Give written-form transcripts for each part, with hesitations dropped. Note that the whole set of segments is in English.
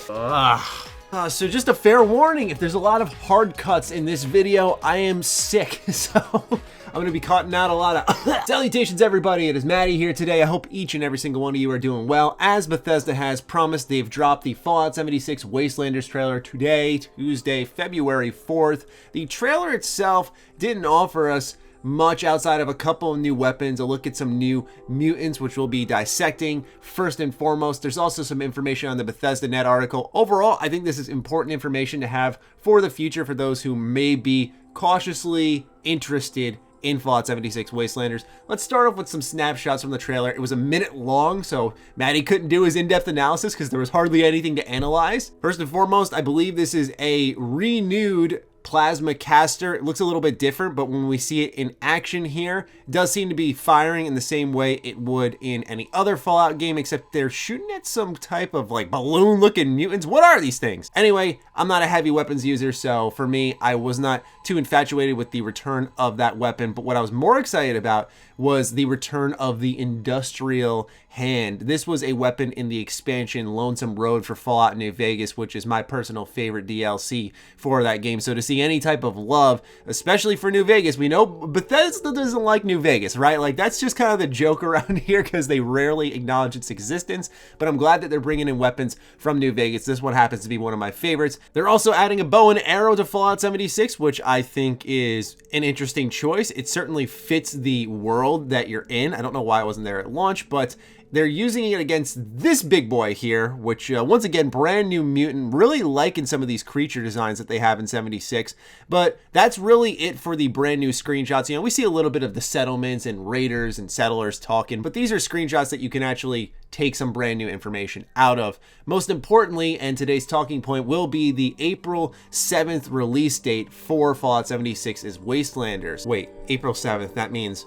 So just a fair warning, if there's a lot of hard cuts in this video, I am sick, so I'm gonna be cutting out a lot of Salutations everybody, it is Matty here today. I hope each and every single one of you are doing well. As Bethesda has promised, they've dropped the Fallout 76 Wastelanders trailer today, Tuesday, February 4th. The trailer itself didn't offer us much outside of a couple of new weapons, a look at some new mutants, which we'll be dissecting. First and foremost, there's also some information on the Bethesda Net article. Overall, I think this is important information to have for the future for those who may be cautiously interested in Fallout 76 Wastelanders. Let's start off with some snapshots from the trailer. It was a minute long, so Matty couldn't do his in-depth analysis because there was hardly anything to analyze. First and foremost, I believe this is a renewed plasma caster. It looks a little bit different, but when we see it in action here, it does seem to be firing in the same way it would in any other Fallout game, except they're shooting at some type of like balloon looking mutants. What are these things? Anyway, I'm not a heavy weapons user, so for me, I was not too infatuated with the return of that weapon, but what I was more excited about was the return of the industrial hand. This was a weapon in the expansion Lonesome Road for Fallout New Vegas, which is my personal favorite DLC for that game. So to see any type of love, especially for New Vegas, we know Bethesda doesn't like New Vegas, right? Like that's just kind of the joke around here because they rarely acknowledge its existence, but I'm glad that they're bringing in weapons from New Vegas. This one happens to be one of my favorites. They're also adding a bow and arrow to Fallout 76, which I think is an interesting choice. It certainly fits the world that you're in. I don't know why it wasn't there at launch, but they're using it against this big boy here, which once again, brand new mutant, really liking some of these creature designs that they have in 76, but that's really it for the brand new screenshots. You know, we see a little bit of the settlements and raiders and settlers talking, but these are screenshots that you can actually take some brand new information out of. Most importantly, and today's talking point will be the April 7th release date for Fallout 76's Wastelanders. Wait, April 7th, that means,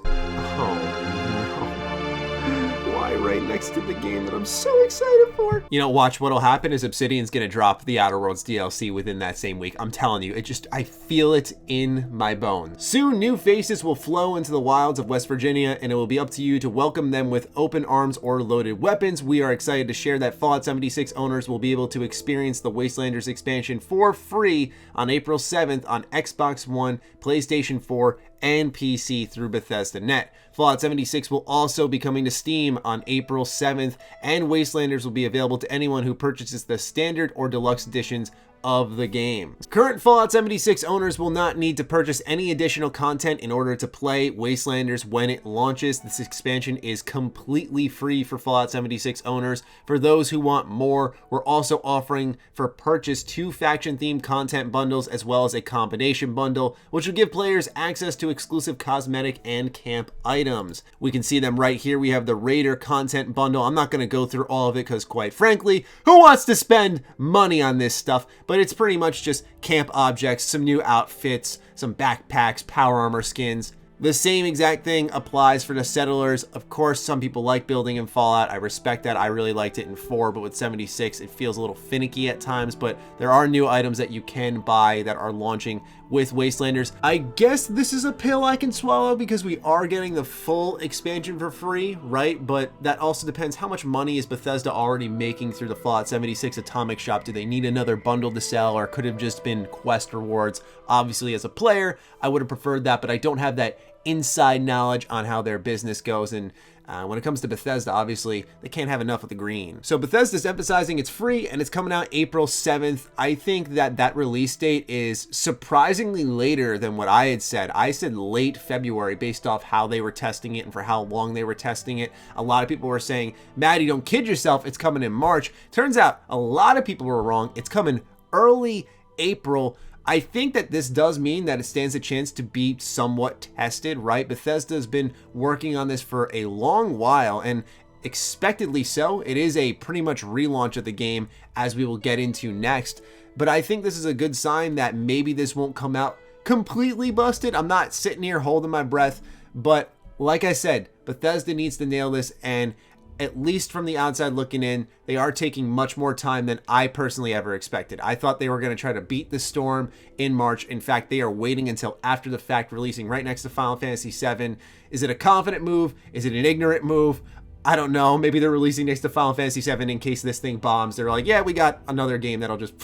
right next to the game that I'm so excited for. You know, watch, what'll happen is Obsidian's gonna drop the Outer Worlds DLC within that same week. I'm telling you, I feel it in my bones. Soon, new faces will flow into the wilds of West Virginia, and it will be up to you to welcome them with open arms or loaded weapons. We are excited to share that Fallout 76 owners will be able to experience the Wastelanders expansion for free on April 7th on Xbox One, PlayStation 4, and PC through Bethesda Net. Fallout 76 will also be coming to Steam on April 7th, and Wastelanders will be available to anyone who purchases the standard or deluxe editions of the game. Current Fallout 76 owners will not need to purchase any additional content in order to play Wastelanders when it launches. This expansion is completely free for Fallout 76 owners. For those who want more, we're also offering for purchase 2 faction-themed content bundles as well as a combination bundle, which will give players access to exclusive cosmetic and camp items. We can see them right here. We have the Raider content bundle. I'm not going to go through all of it because, quite frankly, who wants to spend money on this stuff? But it's pretty much just camp objects, some new outfits, some backpacks, power armor skins. The same exact thing applies for the settlers. Of course, some people like building in Fallout. I respect that. I really liked it in 4, but with 76, it feels a little finicky at times, but there are new items that you can buy that are launching with Wastelanders. I guess this is a pill I can swallow because we are getting the full expansion for free, right? But that also depends how much money is Bethesda already making through the Fallout 76 Atomic Shop. Do they need another bundle to sell, or could have just been quest rewards? Obviously, as a player, I would have preferred that, but I don't have that inside knowledge on how their business goes, and when it comes to Bethesda, obviously, they can't have enough of the green. So Bethesda's emphasizing it's free and it's coming out April 7th. I think that that release date is surprisingly later than what I had said. I said late February based off how they were testing it and for how long they were testing it. A lot of people were saying, Maddie, don't kid yourself, it's coming in March. Turns out a lot of people were wrong. It's coming early April. I think that this does mean that it stands a chance to be somewhat tested, right? Bethesda's been working on this for a long while, and expectedly so. It is a pretty much relaunch of the game, as we will get into next. But I think this is a good sign that maybe this won't come out completely busted. I'm not sitting here holding my breath, but like I said, Bethesda needs to nail this, and at least from the outside looking in, they are taking much more time than I personally ever expected. I thought they were going to try to beat the storm in March. In fact, they are waiting until after the fact, releasing right next to Final Fantasy VII. Is it a confident move? Is it an ignorant move? I don't know. Maybe they're releasing next to Final Fantasy VII in case this thing bombs. They're like, yeah, we got another game that'll just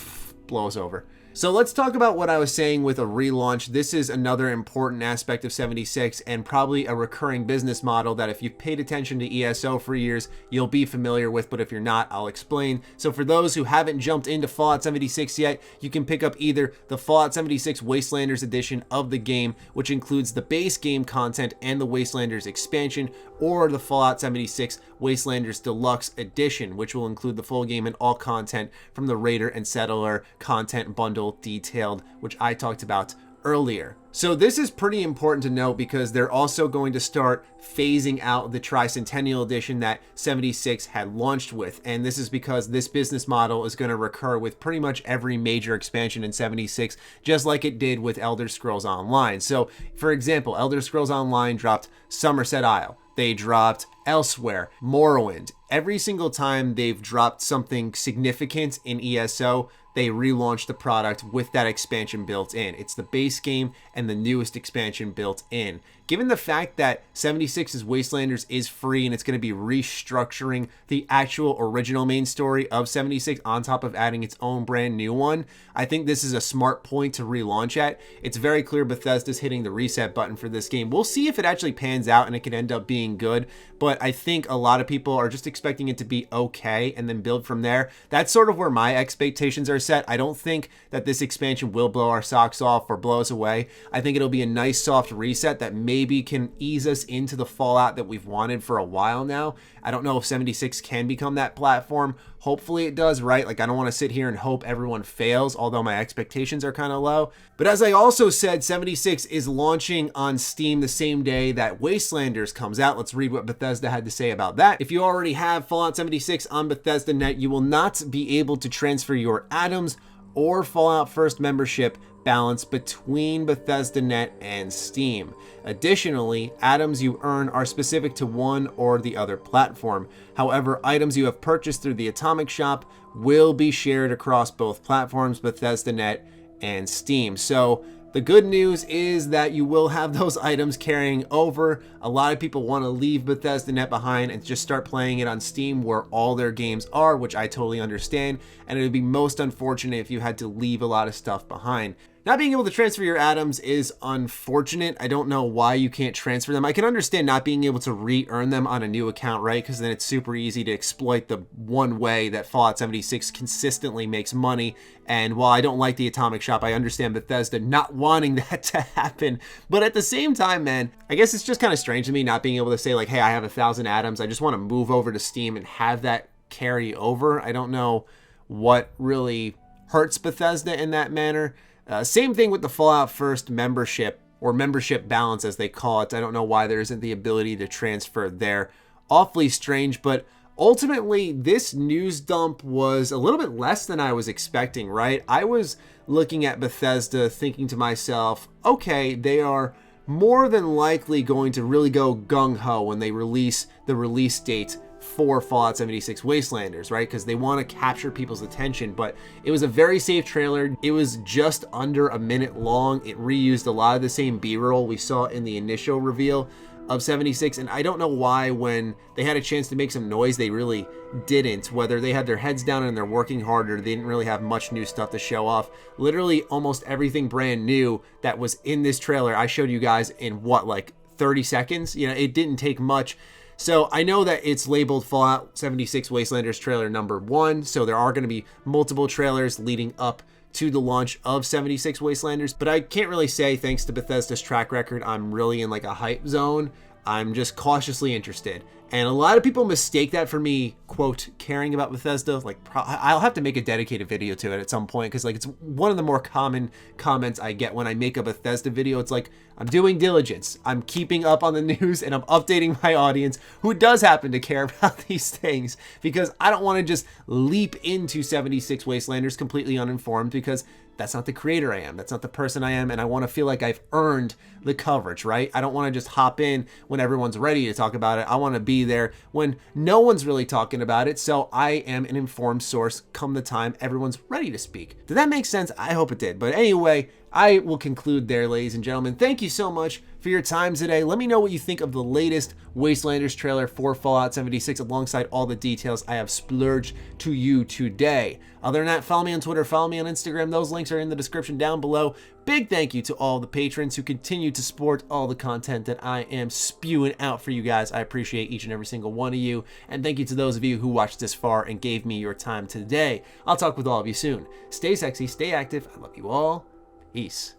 blow us over. So let's talk about what I was saying with a relaunch. This is another important aspect of 76 and probably a recurring business model that if you've paid attention to ESO for years, you'll be familiar with, but if you're not, I'll explain. So for those who haven't jumped into Fallout 76 yet, you can pick up either the Fallout 76 Wastelanders edition of the game, which includes the base game content and the Wastelanders expansion, or the Fallout 76 Wastelanders Deluxe edition, which will include the full game and all content from the Raider and Settler content bundle detailed, which I talked about earlier. So this is pretty important to note because they're also going to start phasing out the Tricentennial Edition that 76 had launched with. And this is because this business model is going to recur with pretty much every major expansion in 76, just like it did with Elder Scrolls Online. So for example, Elder Scrolls Online dropped Somerset Isle. They dropped Elsewhere, Morrowind. Every single time they've dropped something significant in ESO, they relaunched the product with that expansion built in. It's the base game and the newest expansion built in. Given the fact that 76's Wastelanders is free and it's going to be restructuring the actual original main story of 76 on top of adding its own brand new one, I think this is a smart point to relaunch at. It's very clear Bethesda's hitting the reset button for this game. We'll see if it actually pans out and it can end up being good, but I think a lot of people are just expecting it to be okay and then build from there. That's sort of where my expectations are set. I don't think that this expansion will blow our socks off or blow us away. I think it'll be a nice soft reset that maybe can ease us into the Fallout that we've wanted for a while now. I don't know if 76 can become that platform. Hopefully it does, right? Like, I don't want to sit here and hope everyone fails, although my expectations are kind of low. But as I also said, 76 is launching on Steam the same day that Wastelanders comes out. Let's read what Bethesda had to say about that. If you already have Fallout 76 on Bethesda.net, you will not be able to transfer your atoms or Fallout First membership balance between Bethesda.net and Steam. Additionally, items you earn are specific to one or the other platform. However, items you have purchased through the Atomic Shop will be shared across both platforms, Bethesda.net and Steam. So the good news is that you will have those items carrying over. A lot of people want to leave Bethesda.net behind and just start playing it on Steam where all their games are, which I totally understand. And it would be most unfortunate if you had to leave a lot of stuff behind. Not being able to transfer your atoms is unfortunate. I don't know why you can't transfer them. I can understand not being able to re-earn them on a new account, right? Because then it's super easy to exploit the one way that Fallout 76 consistently makes money. And while I don't like the Atomic Shop, I understand Bethesda not wanting that to happen. But at the same time, man, I guess it's just kind of strange to me not being able to say like, hey, I have 1,000 atoms. I just want to move over to Steam and have that carry over. I don't know what really hurts Bethesda in that manner. Same thing with the Fallout First membership, or membership balance as they call it. I don't know why there isn't the ability to transfer there. Awfully strange, but ultimately this news dump was a little bit less than I was expecting, right? I was looking at Bethesda thinking to myself, okay, they are more than likely going to really go gung-ho when they release the release date for Fallout 76 Wastelanders, right? Because they want to capture people's attention, but it was a very safe trailer. It was just under a minute long. It reused a lot of the same B-roll we saw in the initial reveal of 76, and I don't know why when they had a chance to make some noise, they really didn't. Whether they had their heads down and they're working harder, they didn't really have much new stuff to show off. Literally almost everything brand new that was in this trailer, I showed you guys in what, like 30 seconds? You know, it didn't take much. So I know that it's labeled Fallout 76 Wastelanders trailer number 1, so there are going to be multiple trailers leading up to the launch of 76 Wastelanders, but I can't really say, thanks to Bethesda's track record, I'm really in like a hype zone. I'm just cautiously interested. And a lot of people mistake that for me, quote, caring about Bethesda. Like, I'll have to make a dedicated video to it at some point, because like it's one of the more common comments I get when I make a Bethesda video. It's like, I'm doing diligence. I'm keeping up on the news and I'm updating my audience who does happen to care about these things, because I don't want to just leap into 76 Wastelanders completely uninformed, because that's not the creator I am. That's not the person I am. And I want to feel like I've earned the coverage, right? I don't want to just hop in when everyone's ready to talk about it. I want to be there when no one's really talking about it. So I am an informed source come the time everyone's ready to speak. Did that make sense? I hope it did. But anyway, I will conclude there, ladies and gentlemen. Thank you so much for your time today. Let me know what you think of the latest Wastelanders trailer for Fallout 76 alongside all the details I have splurged to you today. Other than that, follow me on Twitter, follow me on Instagram. Those links are in the description down below. Big thank you to all the patrons who continue to support all the content that I am spewing out for you guys. I appreciate each and every single one of you. And thank you to those of you who watched this far and gave me your time today. I'll talk with all of you soon. Stay sexy, stay active. I love you all. Peace.